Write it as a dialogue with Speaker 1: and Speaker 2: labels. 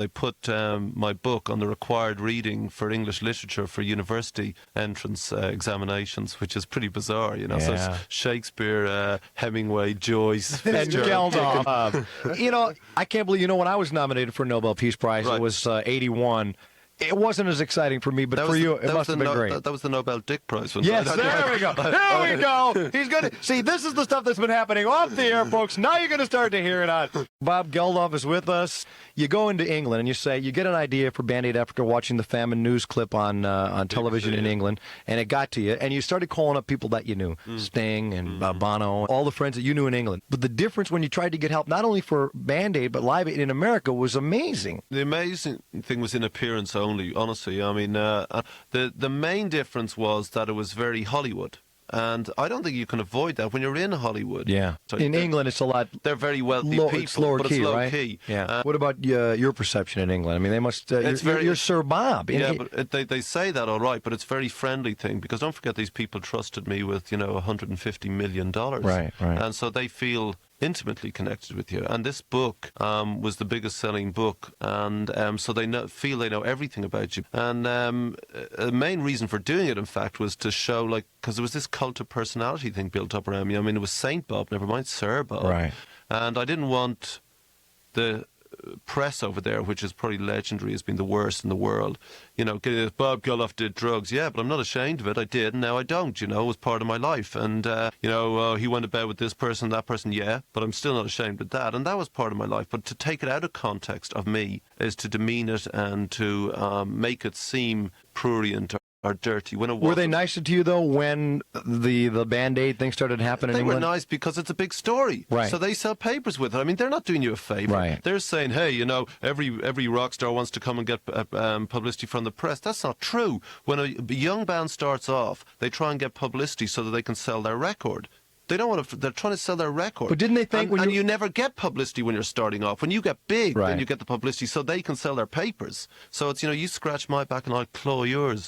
Speaker 1: They put my book on the required reading for English literature for university entrance examinations, which is pretty bizarre, you know. So it's Shakespeare, Hemingway, Joyce,
Speaker 2: and
Speaker 1: Fitzgerald.
Speaker 2: Geldof. I can't believe, when I was nominated for a Nobel Peace Prize, it was 81. It wasn't as exciting for me, but for you, it must have been great.
Speaker 1: That was the Nobel Dick Prize.
Speaker 2: Yes, there we go. There we go. He's going to see. This is the stuff that's been happening off the air, folks. Now you're going to start to hear it on. Bob Geldof is with us. You go into England and you say you get an idea for Band-Aid Africa watching the famine news clip on television in England, and it got to you, and you started calling up people that you knew, Sting and Bono, all the friends that you knew in England. But the difference when you tried to get help, not only for Band-Aid but Live Aid in America, was amazing.
Speaker 1: The amazing thing was in appearance only, honestly. I mean, the main difference was that it was very Hollywood. And I don't think you can avoid that when you're in Hollywood.
Speaker 2: Yeah. So in England, it's a lot.
Speaker 1: They're very wealthy people,
Speaker 2: it's lower
Speaker 1: but
Speaker 2: key,
Speaker 1: it's low
Speaker 2: right?
Speaker 1: key.
Speaker 2: Yeah. What about your perception in England? I mean, they must. You're Sir Bob.
Speaker 1: Yeah, but they say that all right, but it's a very friendly thing because don't forget these people trusted me with $150 million.
Speaker 2: Right.
Speaker 1: And so they feel intimately connected with you. And this book was the biggest selling book, and so they feel they know everything about you. And the main reason for doing it, in fact, was to show, because there was this cult of personality thing built up around me. I mean, it was Saint Bob, never mind Sir Bob.
Speaker 2: Right.
Speaker 1: And I didn't want the press over there, which is probably legendary, has been the worst in the world. Bob Geldof did drugs. Yeah, but I'm not ashamed of it. I did, and now I don't. It was part of my life. And, he went about with this person, that person, yeah, but I'm still not ashamed of that. And that was part of my life. But to take it out of context of me is to demean it and to make it seem prurient or dirty. When it wasn't.
Speaker 2: Were they nicer to you, though, when the Band-Aid thing started happening in England?
Speaker 1: They were nice because it's a big story.
Speaker 2: Right.
Speaker 1: So they sell papers with it. I mean, they're not doing you a favor.
Speaker 2: Right.
Speaker 1: They're saying, hey, every rock star wants to come and get publicity from the press. That's not true. When a young band starts off, they try and get publicity so that they can sell their record. They don't want to. They're trying to sell their record.
Speaker 2: But didn't they think
Speaker 1: and you never get publicity when you're starting off. When you get big,
Speaker 2: right,
Speaker 1: then you get the publicity so they can sell their papers. So it's you scratch my back and I'll claw yours.